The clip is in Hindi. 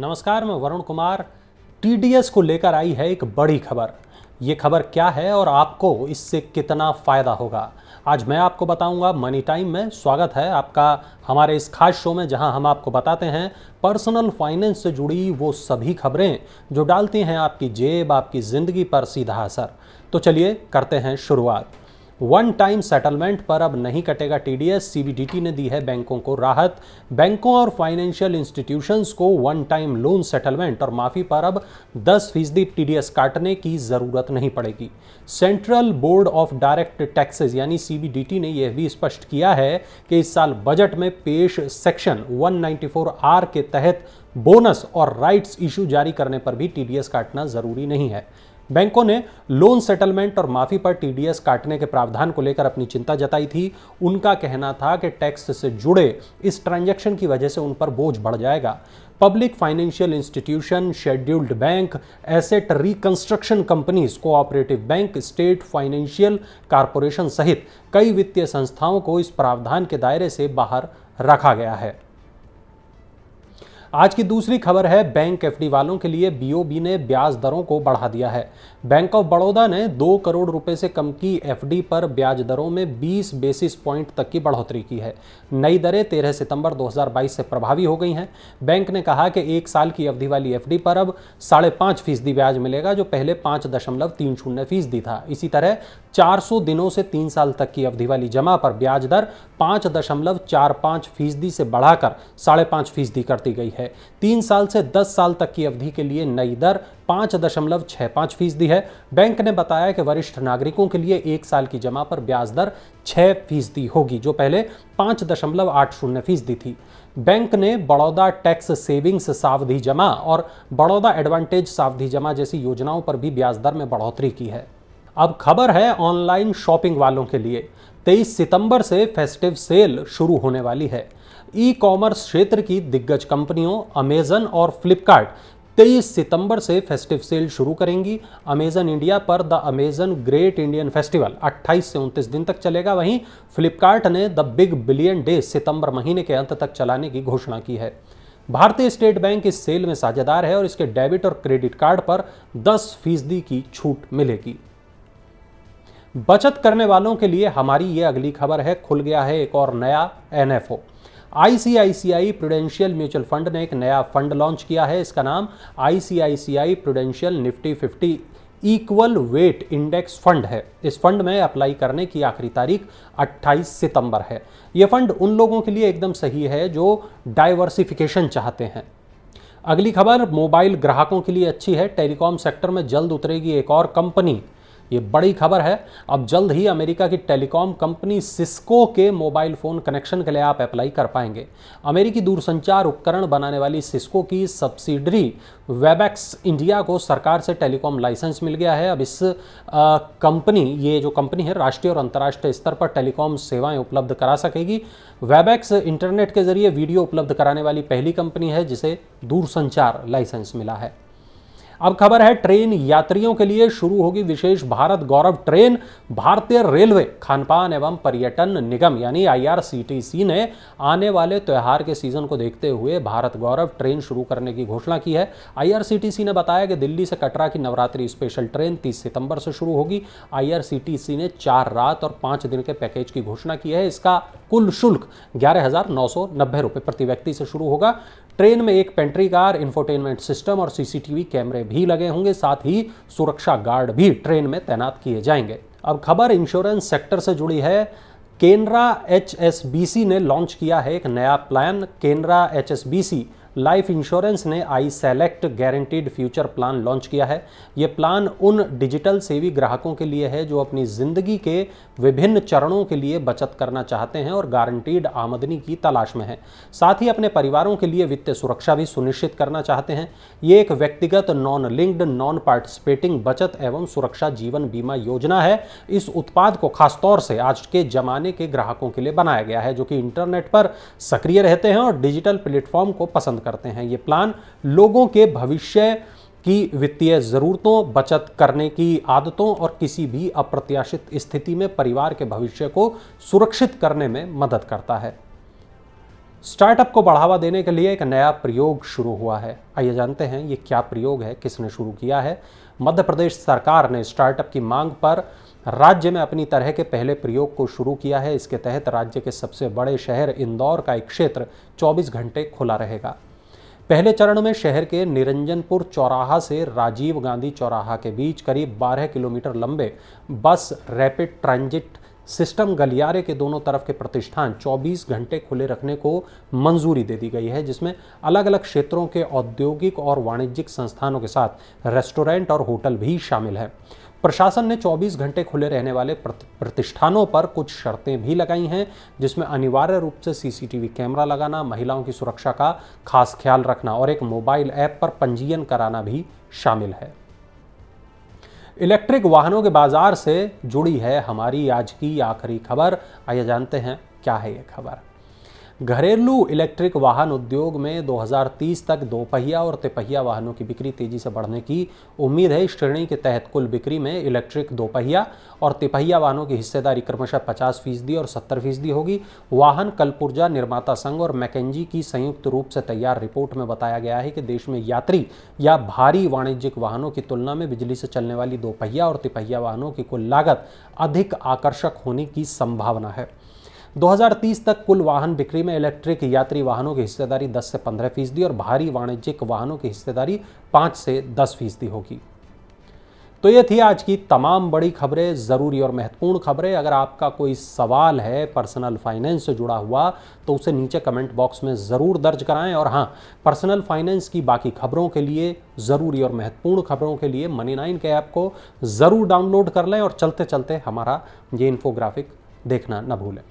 नमस्कार, मैं वरुण कुमार। टीडीएस को लेकर आई है एक बड़ी खबर। ये खबर क्या है और आपको इससे कितना फायदा होगा, आज मैं आपको बताऊंगा। मनी टाइम में स्वागत है आपका हमारे इस खास शो में, जहां हम आपको बताते हैं पर्सनल फाइनेंस से जुड़ी वो सभी खबरें जो डालती हैं आपकी जेब, आपकी जिंदगी पर सीधा असर। तो चलिए करते हैं शुरुआत। वन टाइम सेटलमेंट पर अब नहीं कटेगा टीडीएस। सीबीडीटी ने दी है बैंकों को राहत। बैंकों और फाइनेंशियल इंस्टीट्यूशंस को वन टाइम लोन सेटलमेंट और माफी पर अब 10% टीडीएस काटने की जरूरत नहीं पड़ेगी। Central board of direct taxes यानी सीबीडीटी ने यह भी स्पष्ट किया है कि इस साल बजट में पेश सेक्शन 194R के तहत बोनस और राइट्स इशू जारी करने पर भी टीडीएस काटना जरूरी नहीं है। बैंकों ने लोन सेटलमेंट और माफी पर टीडीएस काटने के प्रावधान को लेकर अपनी चिंता जताई थी। उनका कहना था कि टैक्स से जुड़े इस ट्रांजैक्शन की वजह से उन पर बोझ बढ़ जाएगा। Public financial institution, scheduled bank, asset reconstruction companies, cooperative bank, state financial corporation सहित कई वित्तीय संस्थाओं को इस प्रावधान के दायरे से बाहर रखा गया है। आज की दूसरी खबर है, बैंक एफडी वालों के लिए बीओबी ने ब्याज दरों को बढ़ा दिया है। बैंक ऑफ बड़ौदा ने 2 करोड़ रुपए से कम की एफडी पर ब्याज दरों में 20 बेसिस पॉइंट तक की बढ़ोतरी की है। नई दरें 13 सितंबर 2022 से प्रभावी हो गई हैं। बैंक ने कहा कि 1 साल की अवधि वाली एफडी पर अब 5.5% ब्याज मिलेगा, जो पहले 5.30% था। इसी तरह 400 दिनों से 3 साल तक की अवधि वाली जमा पर ब्याज दर 5.45% से बढ़ाकर 5.5% कर दी गई है। 3 साल से 10 साल तक की अवधि के लिए नई दर 5.65% है। बैंक ने बताया कि वरिष्ठ नागरिकों के लिए 1 साल की जमा पर ब्याज दर 6% होगी, जो पहले 5.80% थी। बैंक ने बड़ौदा टैक्स सेविंग्स सावधि जमा और बड़ौदा एडवांटेज सावधि जमा जैसी योजनाओं पर भी ब्याज दर में बढ़ोतरी की है। अब खबर है ऑनलाइन शॉपिंग वालों के लिए। 23 सितंबर से फेस्टिव सेल शुरू होने वाली है। ई कॉमर्स क्षेत्र की दिग्गज कंपनियों अमेजन और फ्लिपकार्ट 23 सितंबर से फेस्टिव सेल शुरू करेंगी। अमेजन इंडिया पर the Amazon great Indian festival 28 से 29 दिन तक चलेगा। वहीं फ्लिपकार्ट ने द बिग बिलियन डे सितंबर महीने के अंत तक चलाने की घोषणा की है। भारतीय स्टेट बैंक इस सेल में साझेदार है और इसके डेबिट और क्रेडिट कार्ड पर 10% की छूट मिलेगी। बचत करने वालों के लिए हमारी ये अगली खबर है। खुल गया है एक और नया NFO. ICICI prudential mutual fund ने एक नया फंड लॉन्च किया है। इसका नाम ICICI prudential Nifty 50 equal weight index fund है। इस फंड में अप्लाई करने की आखिरी तारीख 28 सितंबर है। यह फंड उन लोगों के लिए एकदम सही है जो डाइवर्सिफिकेशन चाहते हैं। अगली खबर मोबाइल ग्राहकों के लिए अच्छी है। टेलीकॉम सेक्टर में जल्द उतरेगी एक और कंपनी। ये बड़ी खबर है। अब जल्द ही अमेरिका की टेलीकॉम कंपनी सिस्को के मोबाइल फ़ोन कनेक्शन के लिए आप अप्लाई कर पाएंगे। अमेरिकी दूरसंचार उपकरण बनाने वाली सिस्को की सब्सिडरी वेबएक्स इंडिया को सरकार से टेलीकॉम लाइसेंस मिल गया है। अब इस ये जो कंपनी है राष्ट्रीय और अंतर्राष्ट्रीय स्तर पर टेलीकॉम सेवाएं उपलब्ध करा सकेगी। वेबएक्स इंटरनेट के जरिए वीडियो उपलब्ध कराने वाली पहली कंपनी है जिसे दूरसंचार लाइसेंस मिला है। अब खबर है ट्रेन यात्रियों के लिए शुरू होगी विशेष भारत गौरव ट्रेन। भारतीय रेलवे खानपान एवं पर्यटन निगम यानी आईआरसीटीसी ने आने वाले त्योहार के सीजन को देखते हुए भारत गौरव ट्रेन शुरू करने की घोषणा की है। आईआरसीटीसी ने बताया कि दिल्ली से कटरा की नवरात्रि स्पेशल ट्रेन 30 सितंबर से शुरू होगी। आईआरसीटीसी ने 4 रात और 5 दिन के पैकेज की घोषणा की है। इसका कुल शुल्क 11,990 रुपये प्रति व्यक्ति से शुरू होगा। ट्रेन में एक पेंट्री कार, इंफोटेनमेंट सिस्टम और सीसीटीवी कैमरे भी लगे होंगे। साथ ही सुरक्षा गार्ड भी ट्रेन में तैनात किए जाएंगे। अब खबर इंश्योरेंस सेक्टर से जुड़ी है। केनरा एचएसबीसी ने लॉन्च किया है एक नया plan. Canara HSBC life insurance ने I select guaranteed future plan launch किया है। यह प्लान उन डिजिटल सेवी ग्राहकों के लिए है जो अपनी जिंदगी के विभिन्न चरणों के लिए बचत करना चाहते हैं और गारंटीड आमदनी की तलाश में हैं। साथ ही अपने परिवारों के लिए वित्तीय सुरक्षा भी सुनिश्चित करना चाहते हैं। ये एक व्यक्तिगत नॉन लिंक्ड नॉन पार्टिसिपेटिंग बचत एवं सुरक्षा जीवन बीमा योजना है। इस उत्पाद को खासतौर से आज के जमाने के ग्राहकों के लिए बनाया गया है जो कि इंटरनेट पर सक्रिय रहते हैं और डिजिटल प्लेटफॉर्म को पसंद करते हैं। ये प्लान लोगों के भविष्य की वित्तीय जरूरतों, बचत करने की आदतों और किसी भी अप्रत्याशित स्थिति में परिवार के भविष्य को सुरक्षित करने में मदद करता है। स्टार्टअप को बढ़ावा देने के लिए एक नया प्रयोग शुरू हुआ है। आइए जानते हैं ये क्या प्रयोग है, किसने शुरू किया है। मध्य प्रदेश सरकार ने स्टार्टअप की मांग पर राज्य में अपनी तरह के पहले प्रयोग को शुरू किया है। इसके तहत राज्य के सबसे बड़े शहर इंदौर का एक क्षेत्र 24 घंटे खुला रहेगा। पहले चरण में शहर के निरंजनपुर चौराहा से राजीव गांधी चौराहा के बीच करीब 12 किलोमीटर लंबे बस रैपिड ट्रांजिट सिस्टम गलियारे के दोनों तरफ के प्रतिष्ठान 24 घंटे खुले रखने को मंजूरी दे दी गई है, जिसमें अलग अलग क्षेत्रों के औद्योगिक और वाणिज्यिक संस्थानों के साथ रेस्टोरेंट और होटल भी शामिल है। प्रशासन ने 24 घंटे खुले रहने वाले प्रतिष्ठानों पर कुछ शर्तें भी लगाई हैं, जिसमें अनिवार्य रूप से सीसीटीवी कैमरा लगाना, महिलाओं की सुरक्षा का खास ख्याल रखना और एक मोबाइल ऐप पर पंजीयन कराना भी शामिल है। इलेक्ट्रिक वाहनों के बाजार से जुड़ी है हमारी आज की आखिरी खबर। आइए जानते हैं क्या है ये खबर। घरेलू इलेक्ट्रिक वाहन उद्योग में 2030 तक दोपहिया और तिपहिया वाहनों की बिक्री तेजी से बढ़ने की उम्मीद है। इस श्रेणी के तहत कुल बिक्री में इलेक्ट्रिक दोपहिया और तिपहिया वाहनों की हिस्सेदारी क्रमशः 50% और 70% होगी। वाहन कलपुर्जा निर्माता संघ और मैकेंजी की संयुक्त रूप से तैयार रिपोर्ट में बताया गया है कि देश में यात्री या भारी वाणिज्यिक वाहनों की तुलना में बिजली से चलने वाली दोपहिया और तिपहिया वाहनों की कुल लागत अधिक आकर्षक होने की संभावना है। 2030 तक कुल वाहन बिक्री में इलेक्ट्रिक यात्री वाहनों की हिस्सेदारी 10 से 15% और भारी वाणिज्यिक वाहनों की हिस्सेदारी 5 से 10% होगी। तो ये थी आज की तमाम बड़ी खबरें, ज़रूरी और महत्वपूर्ण खबरें। अगर आपका कोई सवाल है पर्सनल फाइनेंस से जुड़ा हुआ तो उसे नीचे कमेंट बॉक्स में ज़रूर दर्ज कराएं। और हाँ, पर्सनल फाइनेंस की बाकी खबरों के लिए, ज़रूरी और महत्वपूर्ण खबरों के लिए मनी9 के ऐप को ज़रूर डाउनलोड कर लें और चलते चलते हमारा ये इन्फोग्राफिक देखना न भूलें।